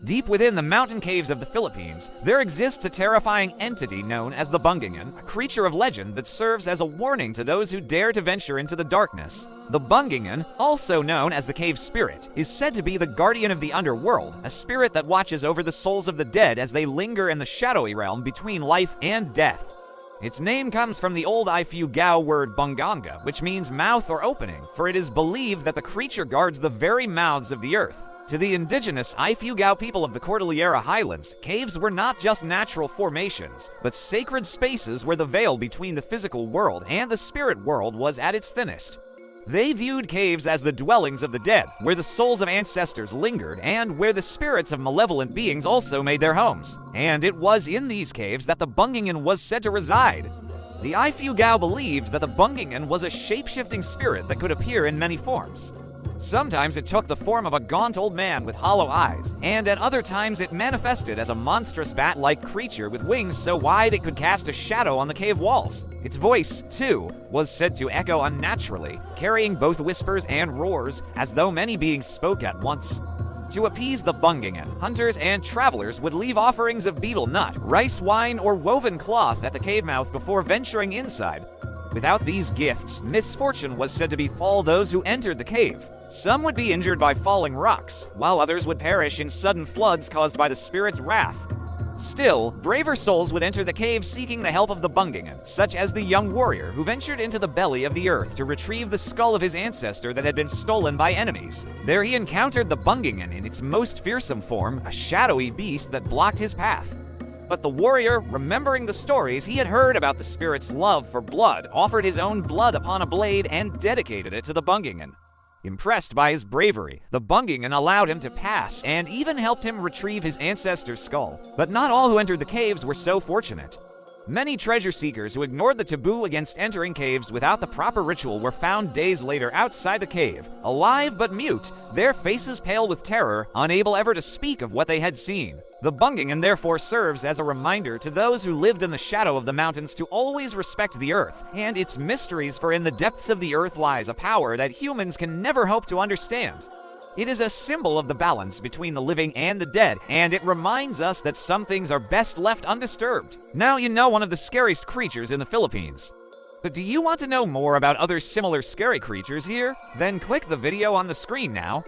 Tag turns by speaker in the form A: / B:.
A: Deep within the mountain caves of the Philippines, there exists a terrifying entity known as the Bungangen, a creature of legend that serves as a warning to those who dare to venture into the darkness. The Bungangen, also known as the cave spirit, is said to be the guardian of the underworld, a spirit that watches over the souls of the dead as they linger in the shadowy realm between life and death. Its name comes from the old Ifugao word Bungangen, which means mouth or opening, for it is believed that the creature guards the very mouths of the earth. To the indigenous Ifugao people of the Cordillera Highlands, caves were not just natural formations, but sacred spaces where the veil between the physical world and the spirit world was at its thinnest. They viewed caves as the dwellings of the dead, where the souls of ancestors lingered and where the spirits of malevolent beings also made their homes. And it was in these caves that the Bungangen was said to reside. The Ifugao believed that the Bungangen was a shape-shifting spirit that could appear in many forms. Sometimes it took the form of a gaunt old man with hollow eyes, and at other times it manifested as a monstrous bat-like creature with wings so wide it could cast a shadow on the cave walls. Its voice, too, was said to echo unnaturally, carrying both whispers and roars, as though many beings spoke at once. To appease the Bungangen, hunters and travelers would leave offerings of betel nut, rice wine, or woven cloth at the cave mouth before venturing inside. Without these gifts, misfortune was said to befall those who entered the cave. Some would be injured by falling rocks, while others would perish in sudden floods caused by the spirit's wrath. Still, braver souls would enter the cave seeking the help of the Bungangen, such as the young warrior who ventured into the belly of the earth to retrieve the skull of his ancestor that had been stolen by enemies. There he encountered the Bungangen in its most fearsome form, a shadowy beast that blocked his path. But the warrior, remembering the stories he had heard about the spirit's love for blood, offered his own blood upon a blade and dedicated it to the Bungangen. Impressed by his bravery, the Bungangen allowed him to pass and even helped him retrieve his ancestor's skull. But not all who entered the caves were so fortunate. Many treasure seekers who ignored the taboo against entering caves without the proper ritual were found days later outside the cave, alive but mute, their faces pale with terror, unable ever to speak of what they had seen. The Bungangen therefore serves as a reminder to those who lived in the shadow of the mountains to always respect the earth and its mysteries, for in the depths of the earth lies a power that humans can never hope to understand. It is a symbol of the balance between the living and the dead, and it reminds us that some things are best left undisturbed. Now you know one of the scariest creatures in the Philippines. But do you want to know more about other similar scary creatures here? Then click the video on the screen now.